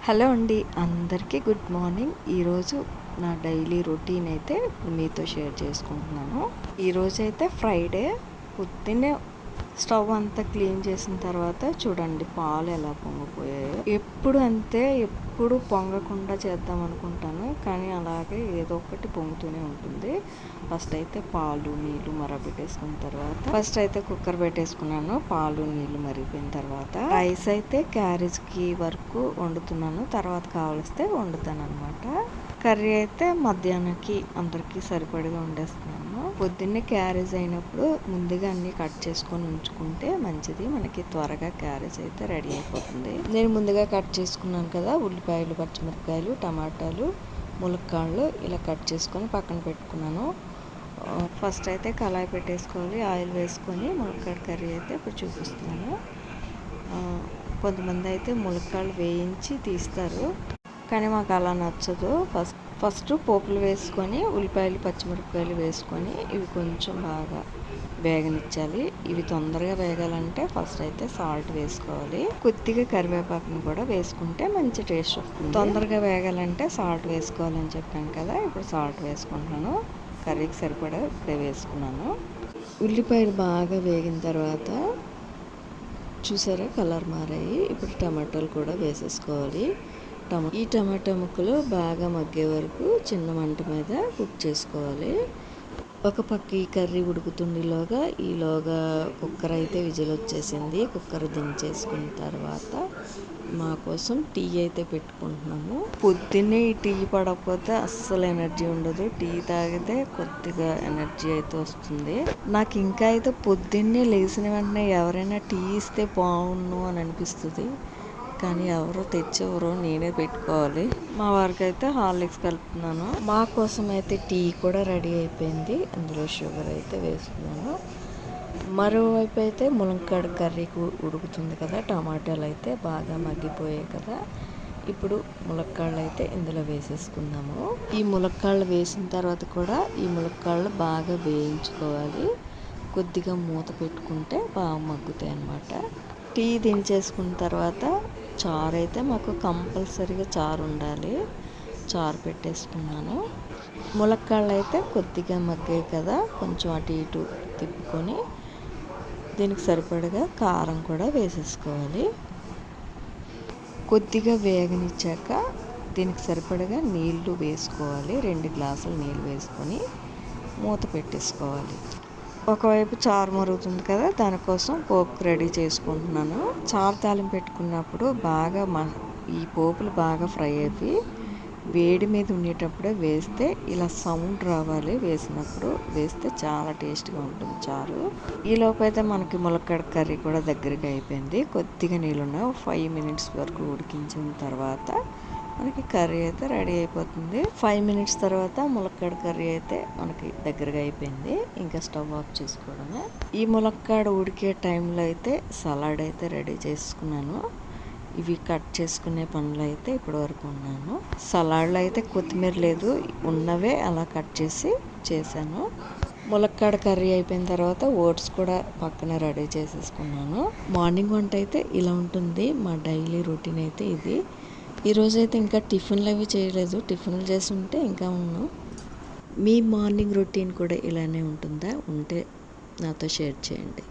Hello అండి, అందరికీ good morning. ఈరోజు నా డైలీ రొటీన్ అయితే మీతో షేర్ చేసుకుంటున్నాను. ఈరోజు అయితే ఫ్రైడే. పొద్దున్నే స్టవ్ అంతా క్లీన్ చేసిన తర్వాత చూడండి పాలు ఎలా పొంగిపోయాయో. ఎప్పుడు అంతే, ఎప్పుడు పొంగకుండా చేద్దాం అనుకుంటాను, కానీ అలాగే ఏదో ఒకటి పొంగుతూనే ఉంటుంది. ఫస్ట్ అయితే పాలు నీళ్ళు మరగబెట్టేసుకున్న తర్వాత ఫస్ట్ అయితే కుక్కర్ పెట్టేసుకున్నాను. పాలు నీళ్ళు మరిగిపోయిన తర్వాత రైస్ అయితే క్యారేజ్కి వరకు వండుతున్నాను, తర్వాత కావలిస్తే వండుతాను అనమాట. కర్రీ అయితే మధ్యాహ్నానికి అందరికీ సరిపడిగా వండేస్తున్నాను. పొద్దున్నే క్యారేజ్ అయినప్పుడు ముందుగా అన్ని కట్ చేసుకొని ఉంచుకుంటే మంచిది, మనకి త్వరగా క్యారేజ్ అయితే రెడీ అయిపోతుంది. నేను ముందుగా కట్ చేసుకున్నాను కదా, ఉల్లిపాయలు, పచ్చిమిరపకాయలు, టమాటాలు, ములక్కాళ్ళు ఇలా కట్ చేసుకొని పక్కన పెట్టుకున్నాను. ఫస్ట్ అయితే కళాయి పెట్టేసుకోవాలి, ఆయిల్ వేసుకొని ములక్కాడ కర్రీ అయితే ఇప్పుడు చూపిస్తున్నాను. కొంతమంది అయితే ములక్కాళ్ళు వేయించి తీస్తారు, కానీ మాకు అలా నచ్చదు. ఫస్ట్ పోపులు వేసుకొని ఉల్లిపాయలు, పచ్చిమిరపకాయలు వేసుకొని ఇవి కొంచెం బాగా వేగనిచ్చాలి. ఇవి తొందరగా వేగాలంటే ఫస్ట్ అయితే సాల్ట్ వేసుకోవాలి. కొద్దిగా కరివేపాకుని కూడా వేసుకుంటే మంచి టేస్ట్ వస్తుంది. తొందరగా వేగాలంటే సాల్ట్ వేసుకోవాలని చెప్పాను కదా, ఇప్పుడు సాల్ట్ వేసుకుంటున్నాను. కర్రీకి సరిపడా ఇప్పుడే వేసుకున్నాను. ఉల్లిపాయలు బాగా వేగిన తర్వాత చూసారా కలర్ మారాయి. ఇప్పుడు టమాటాలు కూడా వేసేసుకోవాలి. ఈ టమాటా ముక్కలు బాగా మగ్గే వరకు చిన్న మంట మీద కుక్ చేసుకోవాలి. ఒక పక్క ఈ కర్రీ ఉడుకుతుండేలోగా ఈలోగా కుక్కర్ అయితే విజిల్ వచ్చేసింది. కుక్కర్ దించేసుకున్న తర్వాత మా కోసం టీ అయితే పెట్టుకుంటున్నాము. పొద్దున్నే ఈ టీ పడకపోతే అస్సలు ఎనర్జీ ఉండదు. టీ తాగితే కొద్దిగా ఎనర్జీ అయితే వస్తుంది. నాకు ఇంకా అయితే పొద్దున్నే లేచిన వెంటనే ఎవరైనా టీ ఇస్తే బాగుండు అని అనిపిస్తుంది, కానీ ఎవరో తెచ్చేవరో నేనే పెట్టుకోవాలి. మా వారికి అయితే హార్లిక్స్ కలుపుతున్నాను. మా కోసం అయితే టీ కూడా రెడీ అయిపోయింది. అందులో షుగర్ అయితే వేసుకున్నాను. మరోవైపు అయితే ములంకాడ కర్రీకి ఉడుకుతుంది కదా, టమాటాలు అయితే బాగా మగ్గిపోయాయి కదా. ఇప్పుడు ములక్కాళ్ళు అయితే ఇందులో వేసేసుకుందాము. ఈ ములక్కాళ్ళు వేసిన తర్వాత కూడా ఈ ములక్కాళ్ళు బాగా వేయించుకోవాలి. కొద్దిగా మూత పెట్టుకుంటే బాగా మగ్గుతాయి అన్నమాట. టీ దించేసుకున్న తర్వాత చారు అయితే మాకు కంపల్సరీగా చారు ఉండాలి. చారు పెట్టేసుకున్నాను. ములక్కాళ్ళు అయితే కొద్దిగా మగ్గాయి కదా, కొంచెం అటు ఇటు తిప్పుకొని దీనికి సరిపడగా కారం కూడా వేసేసుకోవాలి. కొద్దిగా వేగనిచ్చాక దీనికి సరిపడగా నీళ్లు వేసుకోవాలి. 2 గ్లాసులు నీళ్ళు వేసుకొని మూత పెట్టేసుకోవాలి. ఒకవైపు చారు మరుగుతుంది కదా, దానికోసం పోపు రెడీ చేసుకుంటున్నాను. చారు తాలింపు పెట్టుకున్నప్పుడు బాగా ఈ పోపులు బాగా ఫ్రై అయిపోయి వేడి మీద ఉండేటప్పుడే వేస్తే ఇలా సౌండ్ రావాలి. వేసినప్పుడు వేస్తే చాలా టేస్ట్గా ఉంటుంది చారు. ఈలోపు అయితే మనకి ములక్కాడ కర్రీ కూడా దగ్గరగా అయిపోయింది. కొద్దిగా నీళ్ళున్న 5 మినిట్స్ వరకు ఉడికించిన తర్వాత మనకి కర్రీ అయితే రెడీ అయిపోతుంది. 5 మినిట్స్ తర్వాత ములక్కాడ కర్రీ అయితే మనకి దగ్గరగా అయిపోయింది. ఇంకా స్టవ్ ఆఫ్ చేసుకోవడమే. ఈ ములక్కాడ ఉడికే టైంలో అయితే సలాడ్ అయితే రెడీ చేసుకున్నాను. ఇవి కట్ చేసుకునే పనులు అయితే ఇప్పటి వరకు ఉన్నాను. సలాడ్లో అయితే కొత్తిమీర లేదు, ఉన్నవే అలా కట్ చేసి చేశాను. ములక్కాడ కర్రీ అయిపోయిన తర్వాత ఓట్స్ కూడా పక్కన రెడీ చేసేసుకున్నాను. మార్నింగ్ వంట అయితే ఇలా ఉంటుంది. మా డైలీ రొటీన్ అయితే ఇది. ఈరోజైతే ఇంకా టిఫిన్లు అవి చేయలేదు. టిఫిన్లు చేసి ఉంటే ఇంకా ఉన్నాను. మీ మార్నింగ్ రొటీన్ కూడా ఇలానే ఉంటుందా? ఉంటే నాతో షేర్ చేయండి.